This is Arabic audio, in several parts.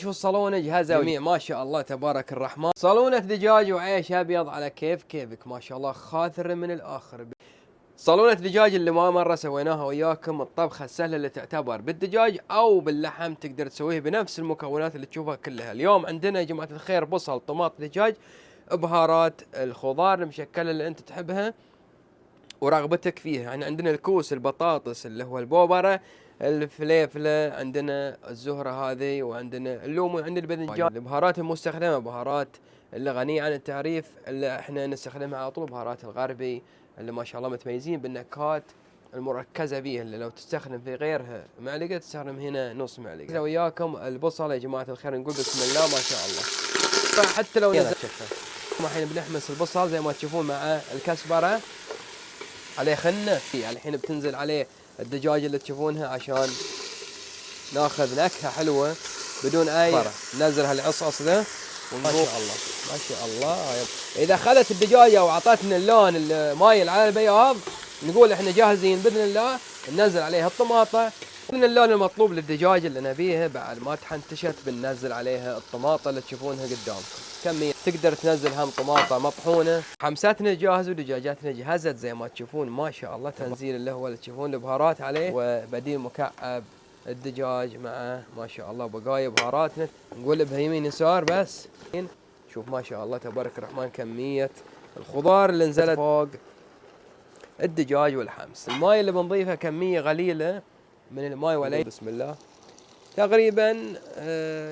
في الصالون جهزوا جميع ما شاء الله تبارك الرحمن. صالونة دجاج وعيش ابيض على كيفك ما شاء الله، خاثر من الاخر. صالونة دجاج اللي ما مرة سويناها وياكم، الطبخة السهلة اللي تعتبر بالدجاج او باللحم، تقدر تسويه بنفس المكونات اللي تشوفها كلها. اليوم عندنا يا جماعة الخير بصل، طماط، دجاج، بهارات، الخضار المشكلة اللي انت تحبها ورغبتك فيها. يعني عندنا الكوس، البطاطس اللي هو البوبرة، الفليفلة، عندنا الزهرة هذه، وعندنا اللوم، وعندنا الباذنجان. البهارات المستخدمة بهارات اللي غنية عن التعريف، اللي احنا نستخدمها على طول، بهارات الغربي اللي ما شاء الله متميزين بالنكهات المركزة بيه، اللي لو تستخدم في غيرها معلقة تستخدم هنا نص معلقة. وياكم البصل يا جماعة الخير، نقول بسم الله ما شاء الله. حتى لو نزل الحين بنحمس البصل زي ما تشوفون مع الكزبرة عليه خنة. الحين بتنزل عليه الدجاج اللي تشوفونها عشان ناخذ نكهة حلوة بدون اي ننزل هالعصعص ذا. ما شاء الله ما شاء الله. اذا اخذت الدجاجة واعطتنا اللون المايل على البياض، نقول احنا جاهزين باذن الله ننزل عليها الطماطة من اللون المطلوب للدجاج اللي نبيها. بعد ما تحنتشت بننزل عليها الطماطة اللي تشوفونها قدامكم. كمية تقدر تنزل هم طماطة مطحونة. حمساتنا جاهزة ودجاجاتنا جهزت زي ما تشوفون ما شاء الله. تنزيل اللي هو اللي تشوفون البهارات عليه، وبديل مكعب الدجاج مع ما شاء الله بقايا بهاراتنا. نقلبها يمين يسار بس. شوف ما شاء الله تبارك الرحمن كمية الخضار اللي نزلت فوق الدجاج والحمس. الماي اللي بنضيفها كمية قليلة من الماي، ولا بسم الله تقريبا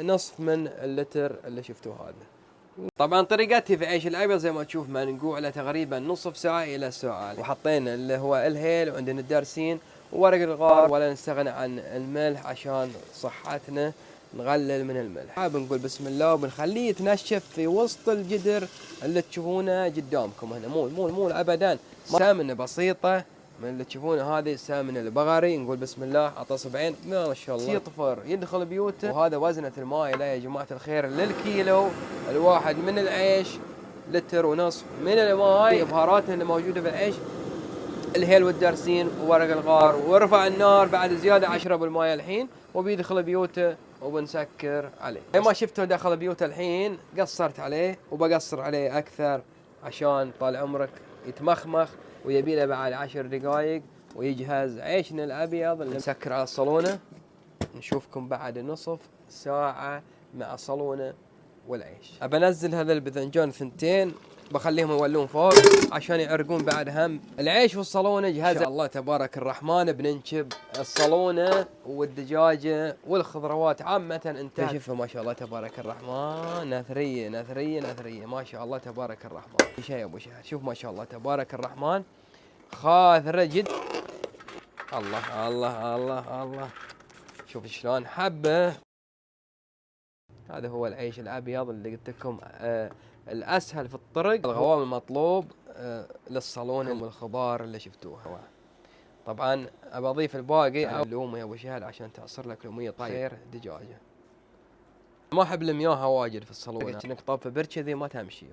نصف من اللتر اللي شفتوه هذا. طبعا طريقتي في عيش الابيض زي ما تشوف منقوع له تقريبا نصف ساعة الى ساعة، وحطينا اللي هو الهيل، وعندنا الدارسين وورق الغار، ولا نستغنى عن الملح عشان صحتنا، نقلل من الملح. بنقول بسم الله وبنخليه يتنشف في وسط الجدر اللي تشوفونه قدامكم هنا. مو ابدا سامنة بسيطة من اللي تشوفونه، هذه سامنة البقري. نقول بسم الله عطى صبعين ما شاء الله يطفر يدخل بيوته. وهذا وزنة الماء لا يا جماعة الخير للكيلو الواحد من العيش، لتر ونصف من الماء. بهاراتنا اللي موجودة في العيش، الهيل والدرسين وورق الغار. ورفع النار بعد زيادة 10 بالماء الحين، وبيدخل بيوته وبنسكر عليه. زي ما شفتوا دخل بيوته الحين قصرت عليه وبقصر عليه أكثر عشان طال عمرك يتمخمخ، ويبي له بعد 10 دقائق ويجهز عيشنا الأبيض اللي نسكر على الصالونة. نشوفكم بعد نصف ساعة مع الصالونة والعيش. أبى أنزل هذا الباذنجان ثنتين بخليهم يولون فوق عشان يعرقون بعد هم. العيش والصالونة جهاز الله تبارك الرحمن. بننشب الصالونة والدجاجة والخضروات عامة انتهت. شوفوا ما شاء الله تبارك الرحمن، نثرية نثرية نثرية ما شاء الله تبارك الرحمن. شيء يا ابو شهر، شوف ما شاء الله تبارك الرحمن، خاثرة جد. الله الله الله الله، شوف شلون حبة. هذا هو العيش الابيض اللي قلت لكم الاسهل في الطرق، القوام المطلوب للصالون والخضار اللي شفتوها. طبعا ابى اضيف الباقي او لومه يا ابو شهد عشان تعصر لك لوميه طير دجاجه. ما احب المياه واجد في الصالون، انك طافه بركه ذي ما تمشي.